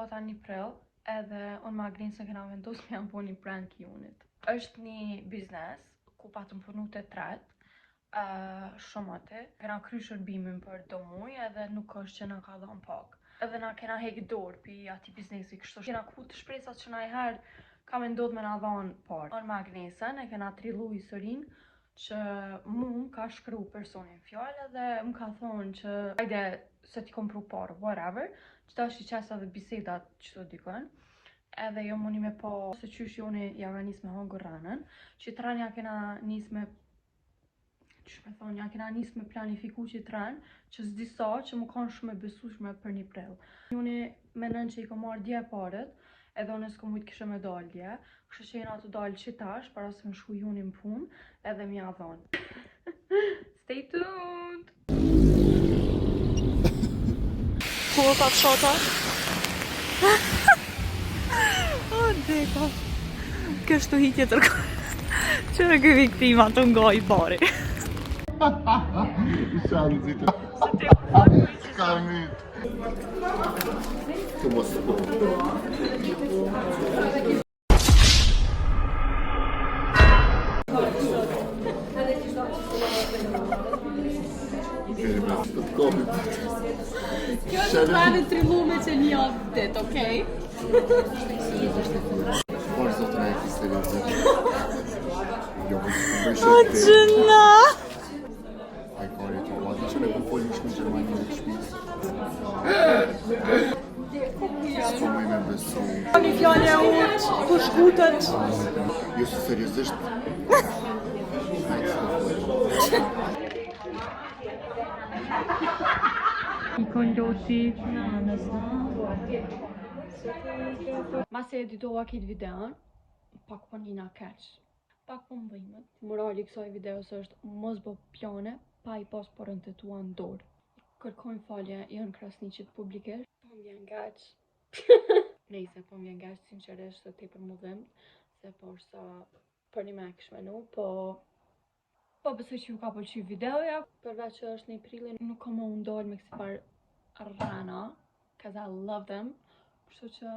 Sot janë 1 prill, edhe unë me Agnesën kena vendosur me janë po një prank i unit. Është një biznes ku patëm punu të tret, shumë atë. Kena kry shërbimin për do muj edhe nuk është që na ka dhënë pak. Edhe na kena hek dorë pi ati biznesi, kështu kena ku të shpresat që na i herë ka me ndodh me na dhënë parë. Unë me Agnesën e kena trillu historinë që mu ka shkru personin fjallë dhe më ka thonë që ajde se ti kompru parë, whatever, që ta është i qesa dhe bisedat që të dikën. Edhe jo muni me po se qysh joni ja ka nis me hongër ranën, që të ranë ja kena nis me ja kena nis me planifiku që të ranë, që s'di sa që më kanë shumë e besueshme për 1 prill. Juni menën që i kom marrë dje parët, edhe unë s'kom mujt kishe me dalë dje, kështu që jena të dalë që tash, para se më shku juni në punë, edhe m'ja dhonë. Stay tuned! Ku ka të shota? O, deka. Kështu hitje tërko. Që në këvi këtima të nga i bari. Shanzit. Skarmit. Të mos të po. Kjo është planë trillume që një javë dit, okej? Por zotra e kisë seriozet. O, gjëna! Ai kore që vati që ne po polish në Gjermani në shpis. S'po mëj me besu. Një fjallë e uqë, ku shkutët. Jo se seriozisht. I kondosi Mase editova këtë videon, pak po njina keq. Pak po mbëjmet. Morali kësaj videos është mos bë plane pa i pas porën të tua në dorë. Kërkojnë falje, janë krasniqit publikisht. Po m'vjen keq. Nejse, po m'vjen keq sinqerisht se tepër mu dhimt, se po është sa për një me kish menu, po besoj që ju ka pëlqy videoja, përveç që është 1 prilli, nuk ka më undalë me kësi par rana, cause I love them, kështu që